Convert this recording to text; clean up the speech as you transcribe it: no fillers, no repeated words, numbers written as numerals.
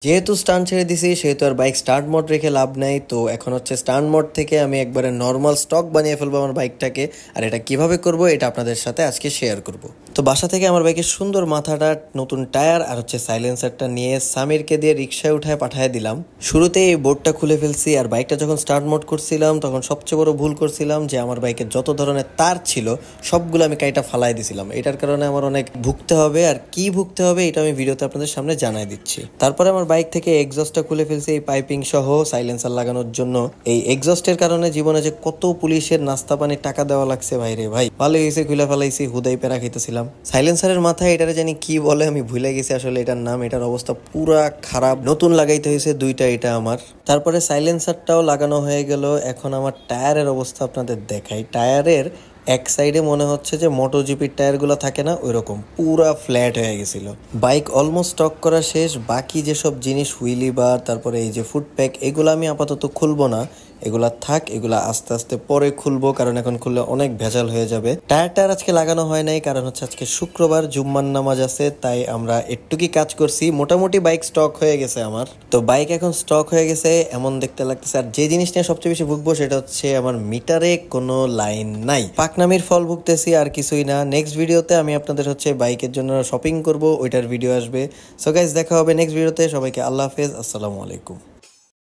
যেহেতু স্টান্ট ছেড়ে দিছি সেহেতু আর বাইক স্টার্ট মোড রেখে লাভ নাই। তো এখন হচ্ছে স্টান্ট মোড থেকে আমি একবারে নর্মাল স্টক বানিয়ে ফেলবো আমার বাইকটাকে। আর এটা কিভাবে করব এটা আপনাদের সাথে আজকে শেয়ার করব। তো বাসা থেকে আমার বাইকের সুন্দর মাথাটা, নতুন টায়ার আর হচ্ছে সাইলেন্সারটা নিয়ে সামিরকে দিয়ে রিক্সায় উঠায় পাঠিয়ে দিলাম। শুরুতে এই বোর্ডটা খুলে ফেলছি। আর বাইকটা যখন স্টার্ট মোড করছিলাম তখন সবচেয়ে বড় ভুল করছিলাম যে আমার বাইকের যত ধরনের তার ছিল সবগুলো আমি কাইটা ফালাই দিছিলাম। এটার কারণে আমার অনেক ভুগতে হবে, আর কি ভুগতে হবে এটা আমি ভিডিওতে আপনাদের সামনে জানাই দিচ্ছি। তারপরে আমার বাইক থেকে এক্সস্টটা খুলে ফেলছি এই পাইপিং সহ সাইলেন্সার লাগানোর জন্য। এই এক্সস্টের কারণে জীবনে যে কত পুলিশের নাস্তা পানি টাকা দেওয়া লাগছে ভাই রে ভাই, ভালো হয়েছে খুলে ফেলাইছি, হুদাই পেরা খেতেছিলাম। সাইলেন্সারের মাথায় এটারে জানি কি বলে, আমি ভুলে গেছি আসলে এটার নাম। এটার অবস্থা পুরা খারাপ, নতুন লাগাইতে হয়েছে দুইটা এটা আমার। তারপরে সাইলেন্সারটাও লাগানো হয়ে গেল। এখন আমার টায়ারের অবস্থা আপনাদের দেখাই। টায়ারের এক সাইডে মনে হচ্ছে যে মোটোজিপির টায়ারগুলো থাকে না, ওইরকম পুরা ফ্ল্যাট হয়ে গেছিল। বাইক অলমোস্ট স্টক করা শেষ। বাকি যেসব জিনিস, হুইলি বার, তারপরে এই যে ফুট প্যাক, এগুলো আমি আপাতত খুলবো না, এগুলা থাক, এগুলা আস্তে আস্তে পরে খুলবো, কারণ এখন খুললে অনেক ভেজাল হয়ে যাবে। টায়ারটা আজকে লাগানো হয় নাই, কারণ হচ্ছে আজকে শুক্রবার, জুম্মার নামাজ আছে, তাই আমরা একটুকি কাজ করছি। মোটামুটি বাইক স্টক হয়ে গেছে আমার। তো বাইক এখন স্টক হয়ে গেছে এমন দেখতে লাগতেছে। আর যে জিনিস নিয়ে সবচেয়ে বেশি ভুগবো সেটা হচ্ছে আমার মিটারে কোনো লাইন নাই। পাকনামির ফল ভুগতেছি, আর কিছুই না। নেক্সট ভিডিওতে আমি আপনাদের হচ্ছে বাইকের জন্য শপিং করব, ওইটার ভিডিও আসবে। সো গাইস, দেখা হবে নেক্সট ভিডিওতে। সবাইকে আল্লাহ হাফেজ, আসসালামু আলাইকুম।